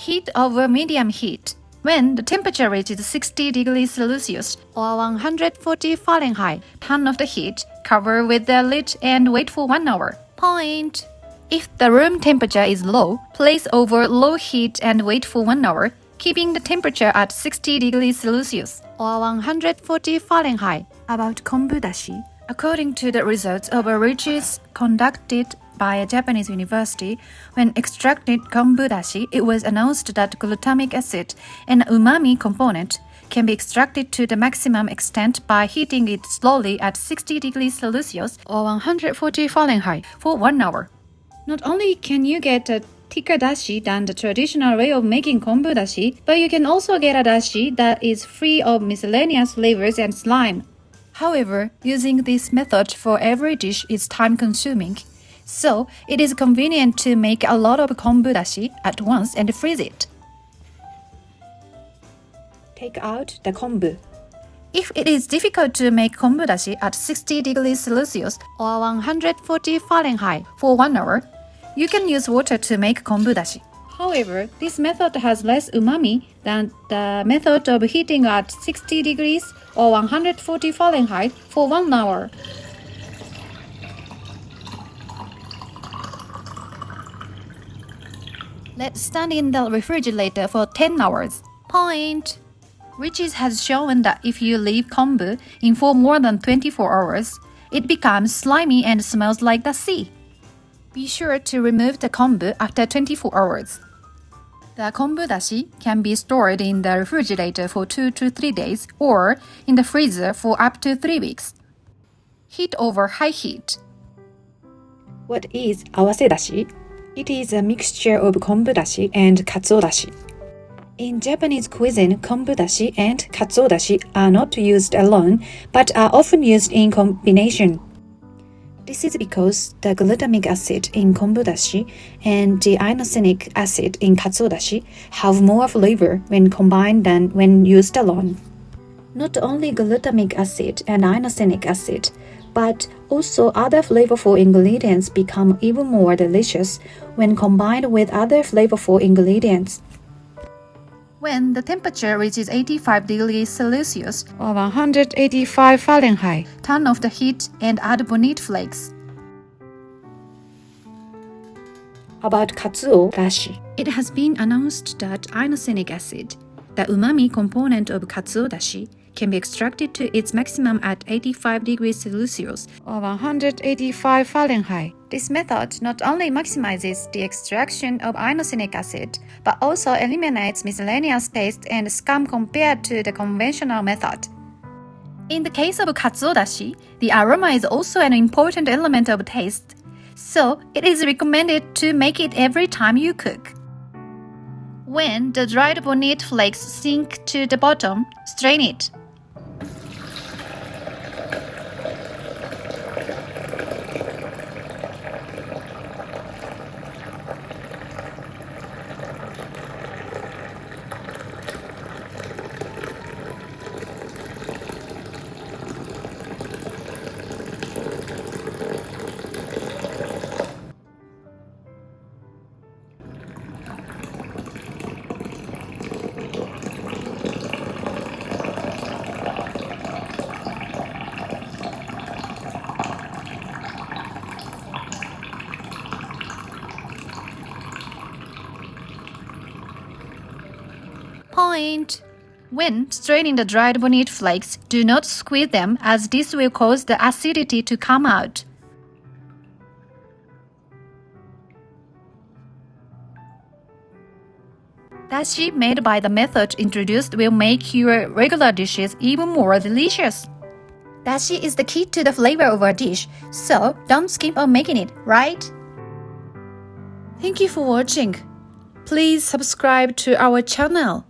Heat over medium heat. When the temperature reaches 60 degrees Celsius or 140 Fahrenheit, turn off the heat, cover with the lid and wait for 1 hour. Point. If the room temperature is low, place over low heat and wait for 1 hour, keeping the temperature at 60 degrees Celsius or 140 Fahrenheit. About Kombu dashi. According to the results of a research conducted by a Japanese university, when extracted kombu dashi, it was announced that glutamic acid, an umami component, can be extracted to the maximum extent by heating it slowly at 60 degrees Celsius or 140 Fahrenheit for 1 hour. Not only can you get a thicker dashi than the traditional way of making kombu dashi, but you can also get a dashi that is free of miscellaneous flavors and slime. However, using this method for every dish is time-consuming, so it is convenient to make a lot of kombu dashi at once and freeze it. Take out the kombu. If it is difficult to make kombu dashi at 60 degrees Celsius or 140 Fahrenheit for 1 hour, you can use water to make kombu dashi. However, this method has less umami than the method of heating at 60 degrees or 140 Fahrenheit for 1 hour. Let stand in the refrigerator for 10 hours. Point. Research has shown that if you leave kombu in for more than 24 hours, it becomes slimy and smells like the sea. Be sure to remove the kombu after 24 hours. The kombu dashi can be stored in the refrigerator for 2 to 3 days or in the freezer for up to 3 weeks. Heat over high heat. What is Awase dashi? It is a mixture of kombu dashi and katsuo dashi. In Japanese cuisine, kombu dashi and katsuo dashi are not used alone, but are often used in combination. This is because the glutamic acid in kombu dashi and the inosinic acid in katsuo dashi have more flavor when combined than when used alone. Not only glutamic acid and inosinic acid, but also other flavorful ingredients become even more delicious when combined with other flavorful ingredients. When the temperature reaches 85 degrees Celsius or 185 Fahrenheit, turn off the heat and add bonito flakes. About katsuo dashi. It has been announced that inosinic acid, the umami component of katsuo dashi, can be extracted to its maximum at 85 degrees Celsius or 185 Fahrenheit. This method not only maximizes the extraction of inosinic acid, but also eliminates miscellaneous taste and scum compared to the conventional method. In the case of katsuo dashi, the aroma is also an important element of taste, so it is recommended to make it every time you cook. When the dried bonito flakes sink to the bottom, strain it. Point. When straining the dried bonito flakes, do not squeeze them as this will cause the acidity to come out. Dashi made by the method introduced will make your regular dishes even more delicious. Dashi is the key to the flavor of a dish, so don't skip on making it, right? Thank you for watching. Please subscribe to our channel.